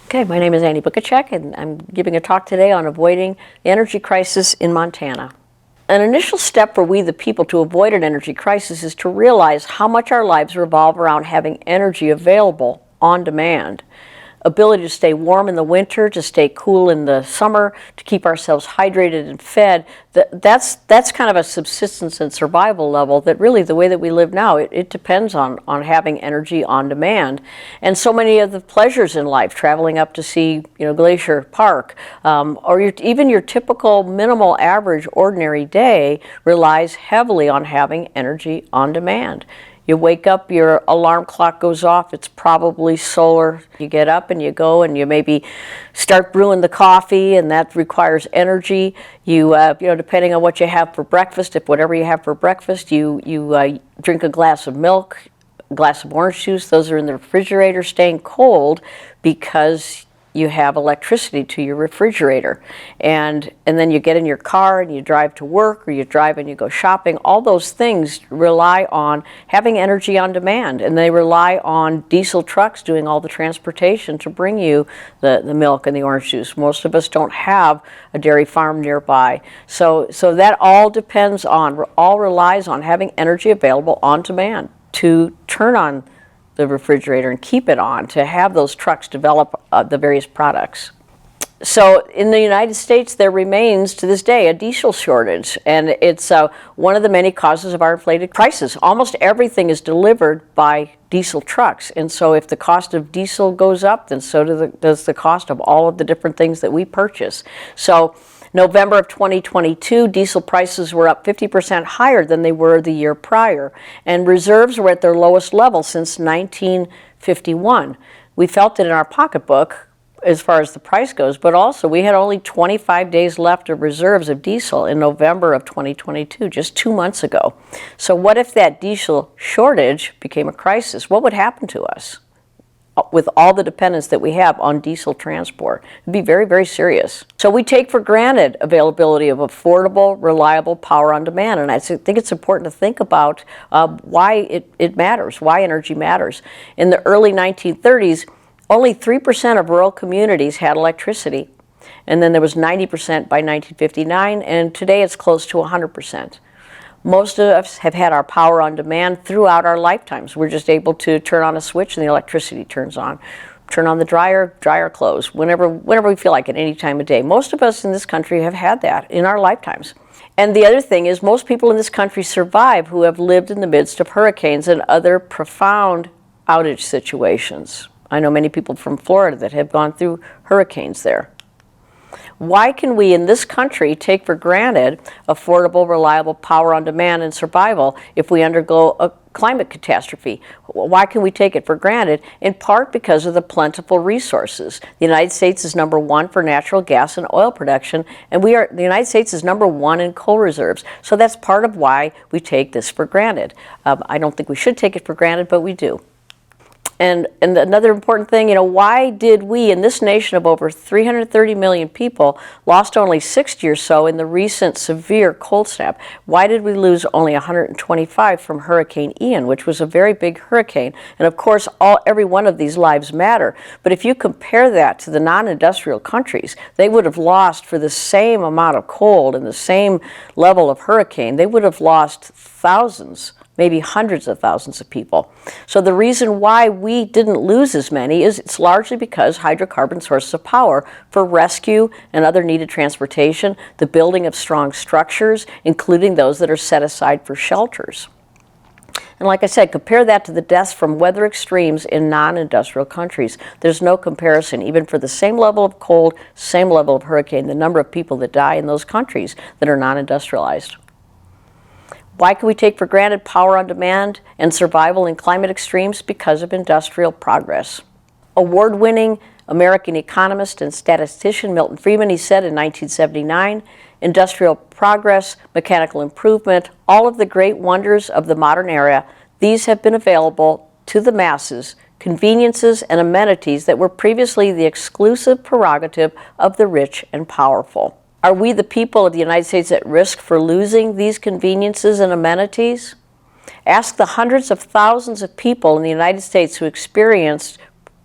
Okay, my name is Bukacek, and I'm giving a talk today on avoiding the energy crisis in Montana. An initial step for we the people to avoid an energy crisis is to realize how much our lives revolve around having energy available on demand. Ability to stay warm in the winter, to stay cool in the summer, to keep ourselves hydrated and fed. That's kind of a subsistence and survival level that really the way that we live now, it depends on having energy on demand. And so many of the pleasures in life, traveling up to see Glacier Park, or even your typical minimal average ordinary day relies heavily on having energy on demand. You wake up, your alarm clock goes off, it's probably solar. You get up and you go and you maybe start brewing the coffee, and that requires energy. You depending on what you have for breakfast, if whatever you have for breakfast, you drink a glass of milk, a glass of orange juice. Those are in the refrigerator staying cold because you have electricity to your refrigerator. And then you get in your car and you drive to work, or you drive and you go shopping. All those things rely on having energy on demand, and they rely on diesel trucks doing all the transportation to bring you the milk and the orange juice. Most of us don't have a dairy farm nearby. So that all relies on having energy available on demand to turn on the refrigerator and keep it on, to have those trucks develop the various products. So in the United States, there remains to this day a diesel shortage, and it's one of the many causes of our inflated prices. Almost everything is delivered by diesel trucks, and so if the cost of diesel goes up, then so does the cost of all of the different things that we purchase. So November of 2022, diesel prices were up 50% higher than they were the year prior, and reserves were at their lowest level since 1951. We felt it in our pocketbook as far as the price goes, but also we had only 25 days left of reserves of diesel in November of 2022, just 2 months ago. So what if that diesel shortage became a crisis? What would happen to us with all the dependence that we have on diesel transport? It'd be very, very serious. So we take for granted availability of affordable, reliable power on demand, and I think it's important to think about why it matters, why energy matters. In the early 1930s, only 3% of rural communities had electricity, and then there was 90% by 1959, and today it's close to 100%. Most of us have had our power on demand throughout our lifetimes. We're just able to turn on a switch and the electricity turns on. Turn on the dryer, dry our clothes, whenever we feel like it, any time of day. Most of us in this country have had that in our lifetimes. And the other thing is, most people in this country survive who have lived in the midst of hurricanes and other profound outage situations. I know many people from Florida that have gone through hurricanes there. Why can we in this country take for granted affordable, reliable power on demand and survival if we undergo a climate catastrophe? Why can we take it for granted? In part because of the plentiful resources. The United States is number one for natural gas and oil production, and the United States is number one in coal reserves. So that's part of why we take this for granted. I don't think we should take it for granted, but we do. And another important thing, why did we, in this nation of over 330 million people, lost only 60 or so in the recent severe cold snap? Why did we lose only 125 from Hurricane Ian, which was a very big hurricane? And of course, every one of these lives matter. But if you compare that to the non-industrial countries, they would have lost, for the same amount of cold and the same level of hurricane, they would have lost thousands, maybe hundreds of thousands of people. So the reason why we didn't lose as many is it's largely because hydrocarbon sources of power for rescue and other needed transportation, the building of strong structures, including those that are set aside for shelters. And like I said, compare that to the deaths from weather extremes in non-industrial countries. There's no comparison, even for the same level of cold, same level of hurricane, the number of people that die in those countries that are non-industrialized. Why can we take for granted power on demand and survival in climate extremes? Because of industrial progress. Award-winning American economist and statistician Milton Friedman, he said in 1979, industrial progress, mechanical improvement, all of the great wonders of the modern era, these have been available to the masses, conveniences and amenities that were previously the exclusive prerogative of the rich and powerful. Are we, the people of the United States, at risk for losing these conveniences and amenities? Ask the hundreds of thousands of people in the United States who experienced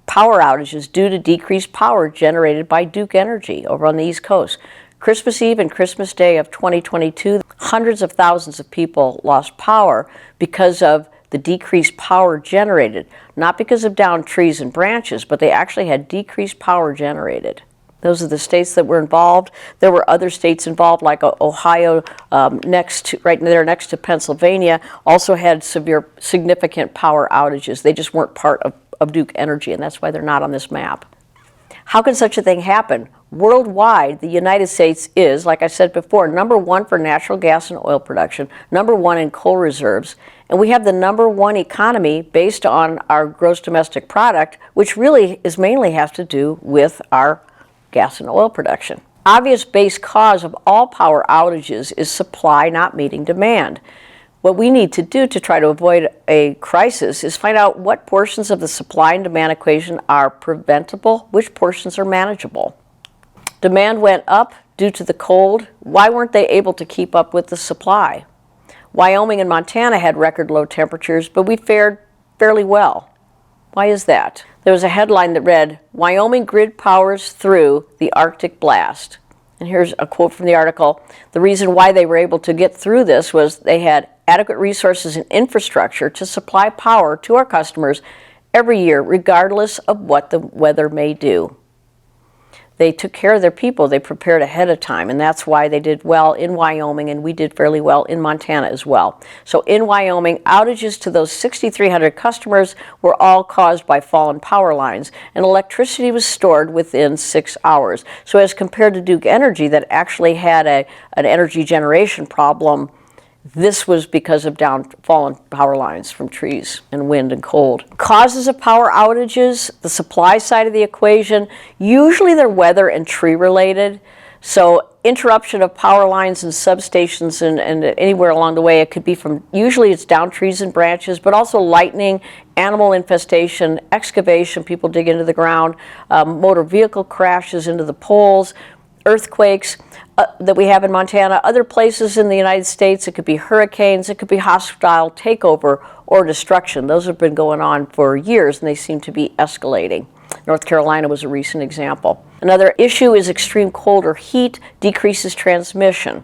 power outages due to decreased power generated by Duke Energy over on the East Coast. Christmas Eve and Christmas Day of 2022, hundreds of thousands of people lost power because of the decreased power generated, not because of downed trees and branches, but they actually had decreased power generated. Those are the states that were involved. There were other states involved, like Ohio, right there next to Pennsylvania, also had significant power outages. They just weren't part of Duke Energy, and that's why they're not on this map. How can such a thing happen? Worldwide, the United States is, like I said before, #1 for natural gas and oil production, #1 in coal reserves, and we have the #1 economy based on our gross domestic product, which really mainly has to do with our gas and oil production. Obvious base cause of all power outages is supply not meeting demand. What we need to do to try to avoid a crisis is find out what portions of the supply and demand equation are preventable, which portions are manageable. Demand went up due to the cold. Why weren't they able to keep up with the supply? Wyoming and Montana had record low temperatures, but we fared fairly well. Why is that? There was a headline that read, "Wyoming grid powers through the Arctic blast." And here's a quote from the article. The reason why they were able to get through this was they had adequate resources and infrastructure to supply power to our customers every year, regardless of what the weather may do. They took care of their people. They prepared ahead of time, and that's why they did well in Wyoming, and we did fairly well in Montana as well. So in Wyoming, outages to those 6,300 customers were all caused by fallen power lines, and electricity was stored within 6 hours. So as compared to Duke Energy that actually had an energy generation problem, this was because of fallen power lines from trees and wind and cold. Causes of power outages, the supply side of the equation, usually they're weather and tree related. So interruption of power lines and substations and anywhere along the way, it could be usually it's down trees and branches, but also lightning, animal infestation, excavation, people dig into the ground, motor vehicle crashes into the poles, earthquakes that we have in Montana. Other places in the United States, it could be hurricanes, it could be hostile takeover or destruction. Those have been going on for years, and they seem to be escalating. North Carolina was a recent example. Another issue is extreme cold or heat decreases transmission,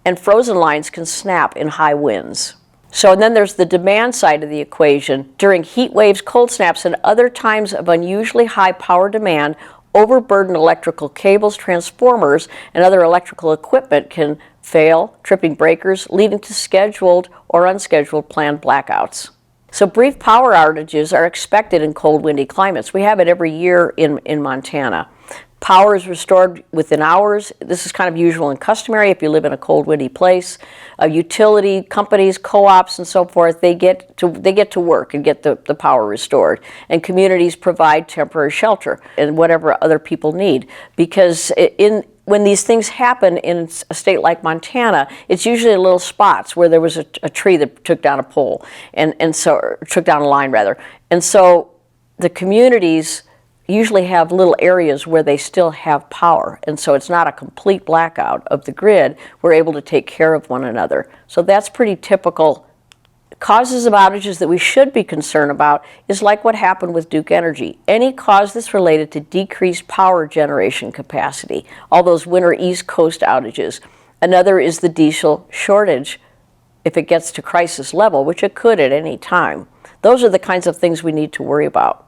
and frozen lines can snap in high winds. So and then there's the demand side of the equation. During heat waves, cold snaps, and other times of unusually high power demand, overburdened electrical cables, transformers, and other electrical equipment can fail, tripping breakers, leading to scheduled or unscheduled planned blackouts. So brief power outages are expected in cold, windy climates. We have it every year in Montana. Power is restored within hours. This is kind of usual and customary if you live in a cold, windy place. Utility companies, co-ops, and so forth, they get to work and get the power restored. And communities provide temporary shelter and whatever other people need. Because when these things happen in a state like Montana, it's usually little spots where there was a tree that took down a pole, and so took down a line rather. And so the communities usually have little areas where they still have power, and so it's not a complete blackout of the grid. We're able to take care of one another. So that's pretty typical. Causes of outages that we should be concerned about is like what happened with Duke Energy. Any cause that's related to decreased power generation capacity, all those winter East Coast outages. Another is the diesel shortage if it gets to crisis level, which it could at any time. Those are the kinds of things we need to worry about.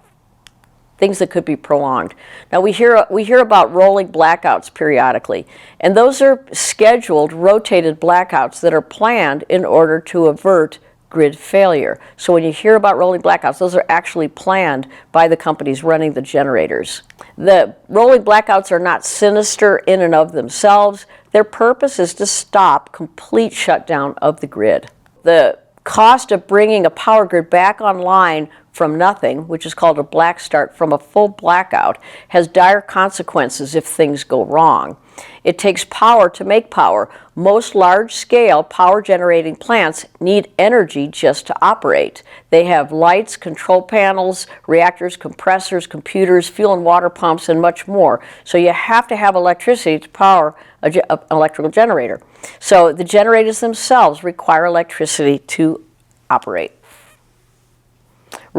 Things that could be prolonged. Now we hear about rolling blackouts periodically, and those are scheduled, rotated blackouts that are planned in order to avert grid failure. So when you hear about rolling blackouts, those are actually planned by the companies running the generators. The rolling blackouts are not sinister in and of themselves. Their purpose is to stop complete shutdown of the grid. The cost of bringing a power grid back online from nothing, which is called a black start, from a full blackout, has dire consequences if things go wrong. It takes power to make power. Most large-scale power-generating plants need energy just to operate. They have lights, control panels, reactors, compressors, computers, fuel and water pumps, and much more. So you have to have electricity to power an electrical generator. So the generators themselves require electricity to operate.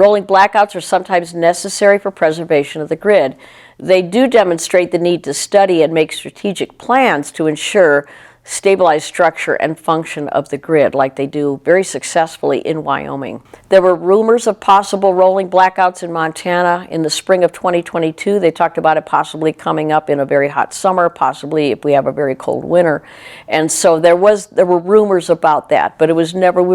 Rolling blackouts are sometimes necessary for preservation of the grid. They do demonstrate the need to study and make strategic plans to ensure stabilized structure and function of the grid, like they do very successfully in Wyoming. There were rumors of possible rolling blackouts in Montana in the spring of 2022. They talked about it possibly coming up in a very hot summer, possibly if we have a very cold winter. And so there were rumors about that, but we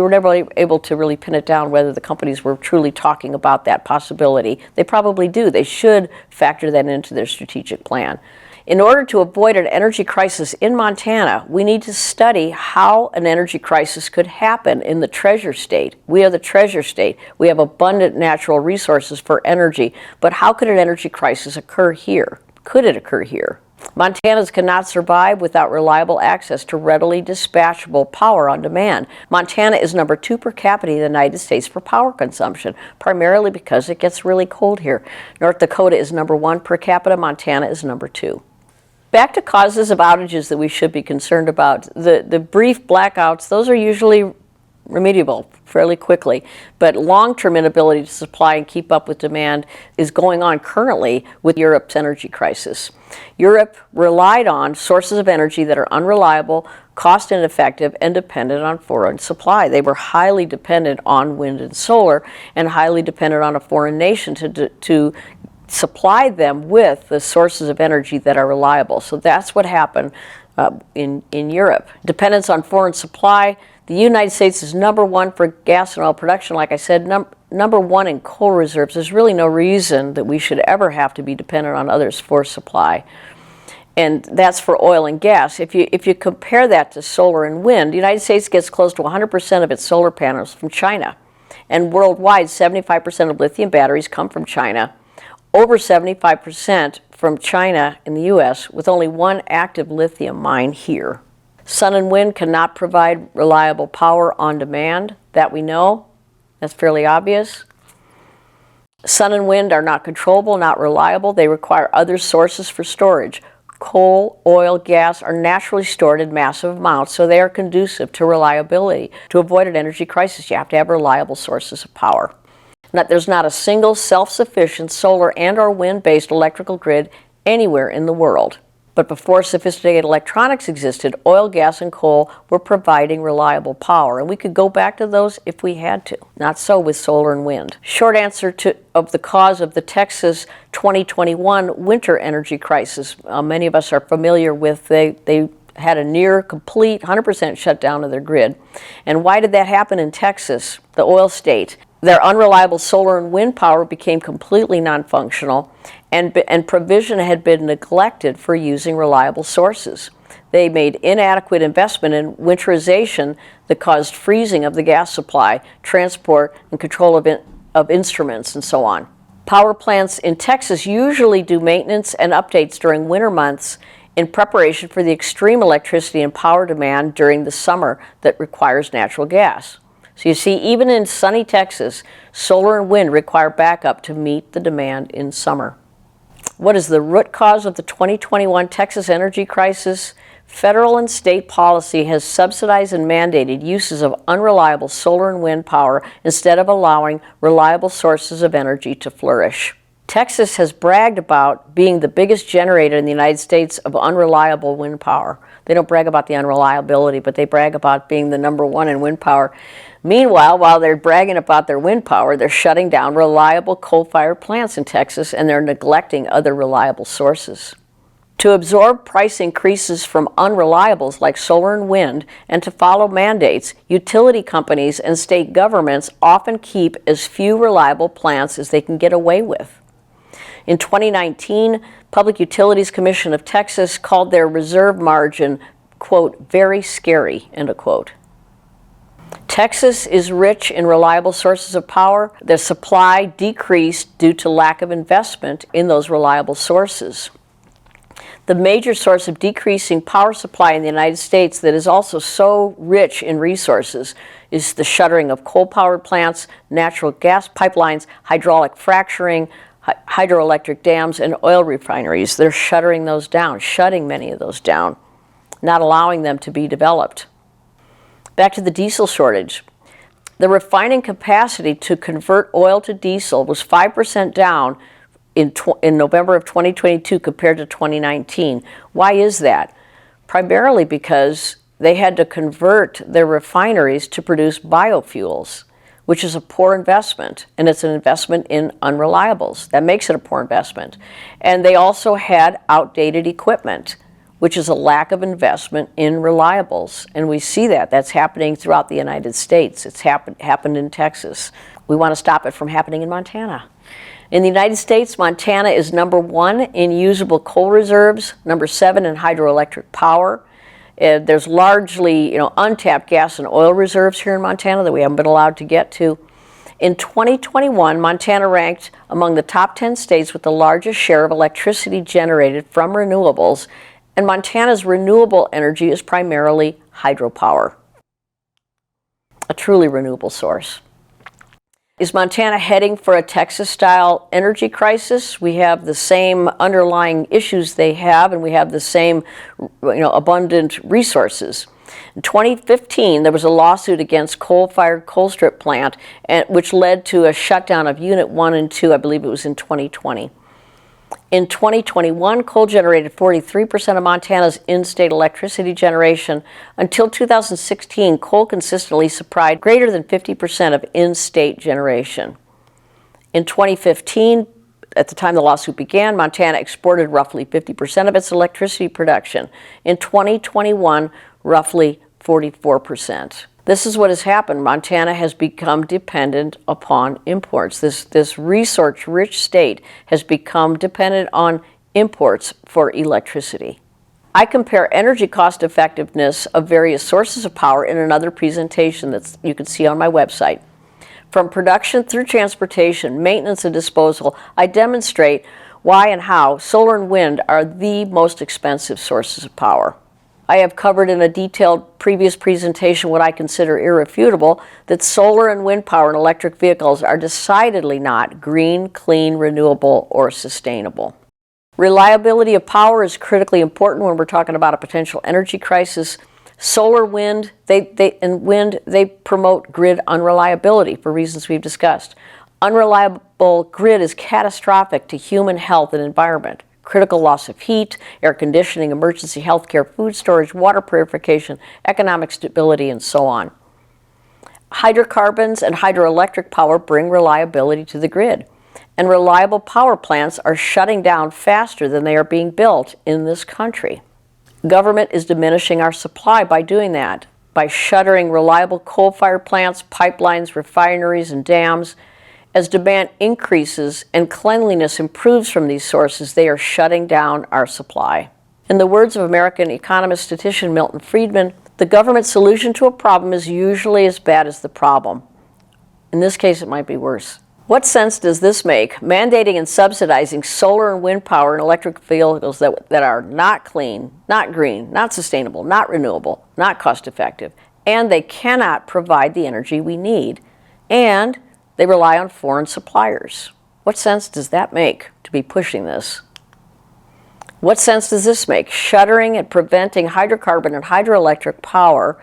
were never able to really pin it down whether the companies were truly talking about that possibility. They probably do. They should factor that into their strategic plan. In order to avoid an energy crisis in Montana, we need to study how an energy crisis could happen in the treasure state. We are the treasure state. We have abundant natural resources for energy, but how could an energy crisis occur here? Could it occur here? Montanans cannot survive without reliable access to readily dispatchable power on demand. Montana is number 2 per capita in the United States for power consumption, primarily because it gets really cold here. North Dakota is number 1 per capita. Montana is number 2. Back to causes of outages that we should be concerned about. The brief blackouts, those are usually remediable fairly quickly, but long-term inability to supply and keep up with demand is going on currently with Europe's energy crisis. Europe relied on sources of energy that are unreliable, cost ineffective, and dependent on foreign supply. They were highly dependent on wind and solar and highly dependent on a foreign nation to supply them with the sources of energy that are reliable. So that's what happened in Europe. Dependence on foreign supply. The United States is number 1 for gas and oil production. Like I said, number 1 in coal reserves. There's really no reason that we should ever have to be dependent on others for supply. And that's for oil and gas. If you compare that to solar and wind, the United States gets close to 100% of its solar panels from China. And worldwide, 75% of lithium batteries come from China. Over 75% from China in the U.S., with only 1 active lithium mine here. Sun and wind cannot provide reliable power on demand, that we know. That's fairly obvious. Sun and wind are not controllable, not reliable. They require other sources for storage. Coal, oil, gas are naturally stored in massive amounts, so they are conducive to reliability. To avoid an energy crisis, you have to have reliable sources of power. There's not a single self-sufficient solar and or wind-based electrical grid anywhere in the world. But before sophisticated electronics existed, oil, gas, and coal were providing reliable power. And we could go back to those if we had to. Not so with solar and wind. Short answer of the cause of the Texas 2021 winter energy crisis. Many of us are familiar with, they had a near complete 100% shutdown of their grid. And why did that happen in Texas, the oil state? Their unreliable solar and wind power became completely non-functional, and provision had been neglected for using reliable sources. They made inadequate investment in winterization that caused freezing of the gas supply, transport, and control of instruments, and so on. Power plants in Texas usually do maintenance and updates during winter months in preparation for the extreme electricity and power demand during the summer that requires natural gas. So you see, even in sunny Texas, solar and wind require backup to meet the demand in summer. What is the root cause of the 2021 Texas energy crisis? Federal and state policy has subsidized and mandated uses of unreliable solar and wind power instead of allowing reliable sources of energy to flourish. Texas has bragged about being the biggest generator in the United States of unreliable wind power. They don't brag about the unreliability, but they brag about being the number 1 in wind power. Meanwhile, while they're bragging about their wind power, they're shutting down reliable coal-fired plants in Texas, and they're neglecting other reliable sources. To absorb price increases from unreliables like solar and wind, and to follow mandates, utility companies and state governments often keep as few reliable plants as they can get away with. In 2019, Public Utilities Commission of Texas called their reserve margin, quote, very scary, end of quote. Texas is rich in reliable sources of power. The supply decreased due to lack of investment in those reliable sources. The major source of decreasing power supply in the United States that is also so rich in resources is the shuttering of coal-powered plants, natural gas pipelines, hydraulic fracturing, hydroelectric dams, and oil refineries. They're shuttering those down, shutting many of those down, not allowing them to be developed. Back to the diesel shortage. The refining capacity to convert oil to diesel was 5% down in November of 2022 compared to 2019. Why is that? Primarily because they had to convert their refineries to produce biofuels, which is a poor investment, and it's an investment in unreliables. That makes it a poor investment. And they also had outdated equipment, which is a lack of investment in reliables. And we see that. That's happening throughout the United States. It's happened in Texas. We want to stop it from happening in Montana. In the United States, Montana is number 1 in usable coal reserves, number 7 in hydroelectric power. There's largely, untapped gas and oil reserves here in Montana that we haven't been allowed to get to. In 2021, Montana ranked among the top 10 states with the largest share of electricity generated from renewables, and Montana's renewable energy is primarily hydropower, a truly renewable source. Is Montana heading for a Texas-style energy crisis? We have the same underlying issues they have, and we have the same, abundant resources. In 2015, there was a lawsuit against coal-fired Colstrip plant, which led to a shutdown of Unit 1 and 2, I believe it was in 2020. In 2021, coal generated 43% of Montana's in-state electricity generation. Until 2016, coal consistently supplied greater than 50% of in-state generation. In 2015, at the time the lawsuit began, Montana exported roughly 50% of its electricity production. In 2021, roughly 44%. This is what has happened. Montana has become dependent upon imports. This resource-rich state has become dependent on imports for electricity. I compare energy cost effectiveness of various sources of power in another presentation that you can see on my website. From production through transportation, maintenance, and disposal, I demonstrate why and how solar and wind are the most expensive sources of power. I have covered in a detailed previous presentation what I consider irrefutable, that solar and wind power in electric vehicles are decidedly not green, clean, renewable, or sustainable. Reliability of power is critically important when we're talking about a potential energy crisis. Solar, wind, they promote grid unreliability for reasons we've discussed. Unreliable grid is catastrophic to human health and environment. Critical loss of heat, air conditioning, emergency health care, food storage, water purification, economic stability, and so on. Hydrocarbons and hydroelectric power bring reliability to the grid, and reliable power plants are shutting down faster than they are being built in this country. Government is diminishing our supply by doing that, by shuttering reliable coal-fired plants, pipelines, refineries, and dams. As demand increases and cleanliness improves from these sources, they are shutting down our supply. In the words of American economist statistician Milton Friedman, the government solution to a problem is usually as bad as the problem. In this case, it might be worse. What sense does this make, mandating and subsidizing solar and wind power in electric vehicles that are not clean, not green, not sustainable, not renewable, not cost-effective, and they cannot provide the energy we need, and they rely on foreign suppliers? What sense does that make to be pushing this? What sense does this make? Shuttering and preventing hydrocarbon and hydroelectric power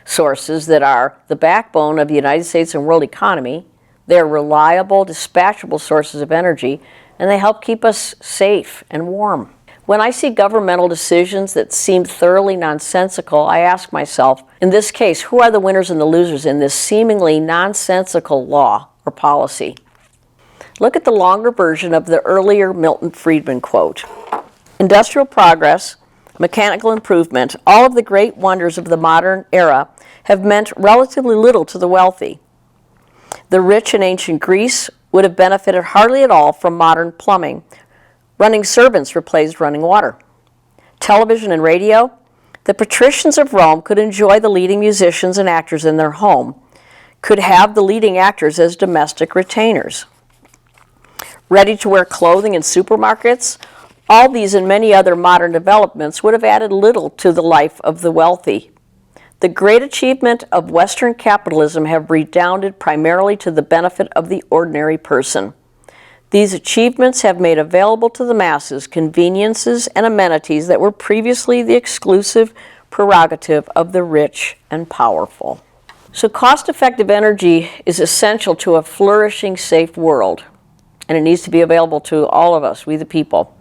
sources that are the backbone of the United States and world economy. They're reliable, dispatchable sources of energy, and they help keep us safe and warm. When I see governmental decisions that seem thoroughly nonsensical, I ask myself, in this case, who are the winners and the losers in this seemingly nonsensical law or policy? Look at the longer version of the earlier Milton Friedman quote. Industrial progress, mechanical improvement, all of the great wonders of the modern era have meant relatively little to the wealthy. The rich in ancient Greece would have benefited hardly at all from modern plumbing. Running servants replaced running water. Television and radio, the patricians of Rome could enjoy the leading musicians and actors in their home, could have the leading actors as domestic retainers. Ready-to-wear clothing in supermarkets, all these and many other modern developments would have added little to the life of the wealthy. The great achievement of Western capitalism have redounded primarily to the benefit of the ordinary person. These achievements have made available to the masses conveniences and amenities that were previously the exclusive prerogative of the rich and powerful. So cost-effective energy is essential to a flourishing, safe world, and it needs to be available to all of us, we the people.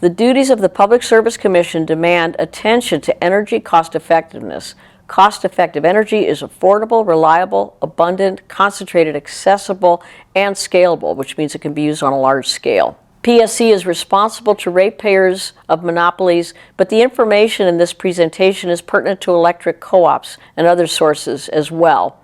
The duties of the Public Service Commission demand attention to energy cost-effectiveness. Cost-effective energy is affordable, reliable, abundant, concentrated, accessible, and scalable, which means it can be used on a large scale. PSC is responsible to ratepayers of monopolies, but the information in this presentation is pertinent to electric co-ops and other sources as well.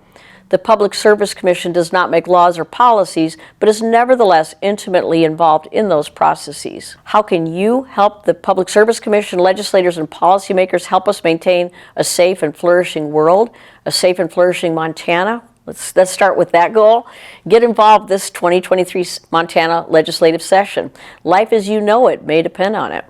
The Public Service Commission does not make laws or policies, but is nevertheless intimately involved in those processes. How can you help the Public Service Commission, legislators, and policymakers help us maintain a safe and flourishing world, a safe and flourishing Montana? Let's start with that goal. Get involved this 2023 Montana legislative session. Life as you know it may depend on it.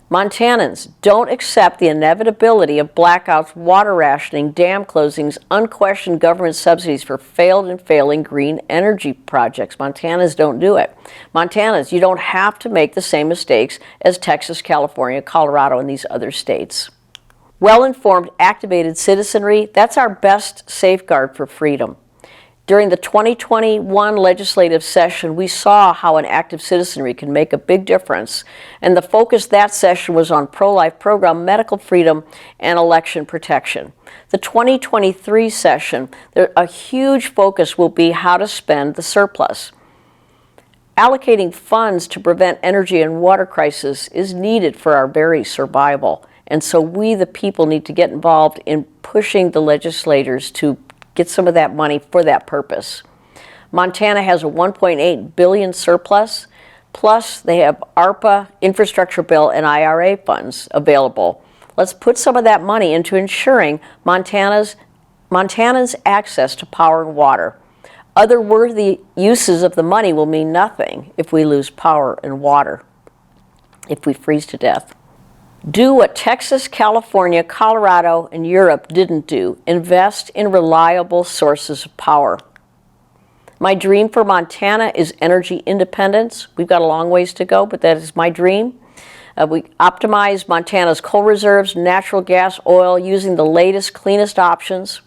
Montanans, don't accept the inevitability of blackouts, water rationing, dam closings, unquestioned government subsidies for failed and failing green energy projects. Montanans, don't do it. Montanans, you don't have to make the same mistakes as Texas, California, Colorado, and these other states. Well-informed, activated citizenry, that's our best safeguard for freedom. During the 2021 legislative session, we saw how an active citizenry can make a big difference, and the focus that session was on pro-life program, medical freedom, and election protection. The 2023 session, a huge focus will be how to spend the surplus. Allocating funds to prevent energy and water crisis is needed for our very survival, and so we, the people, need to get involved in pushing the legislators to get some of that money for that purpose. Montana has a $1.8 billion surplus, plus they have ARPA, infrastructure bill, and IRA funds available. Let's put some of that money into ensuring Montana's access to power and water. Other worthy uses of the money will mean nothing if we lose power and water, if we freeze to death. Do what Texas, California, Colorado, and Europe didn't do. Invest in reliable sources of power. My dream for Montana is energy independence. We've got a long ways to go, but that is my dream. We optimize Montana's coal reserves, natural gas, oil, using the latest, cleanest options.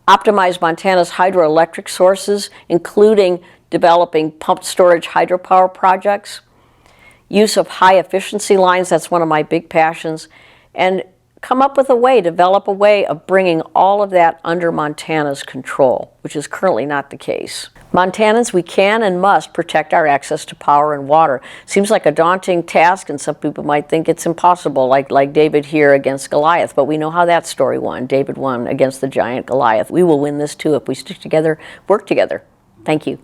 Optimize Montana's hydroelectric sources, including developing pumped storage hydropower projects. Use of high efficiency lines, that's one of my big passions, and come up with a way, develop a way of bringing all of that under Montana's control, which is currently not the case. Montanans, we can and must protect our access to power and water. Seems like a daunting task, and some people might think it's impossible, like David here against Goliath, but we know how that story won. David won against the giant Goliath. We will win this too if we stick together, work together. Thank you.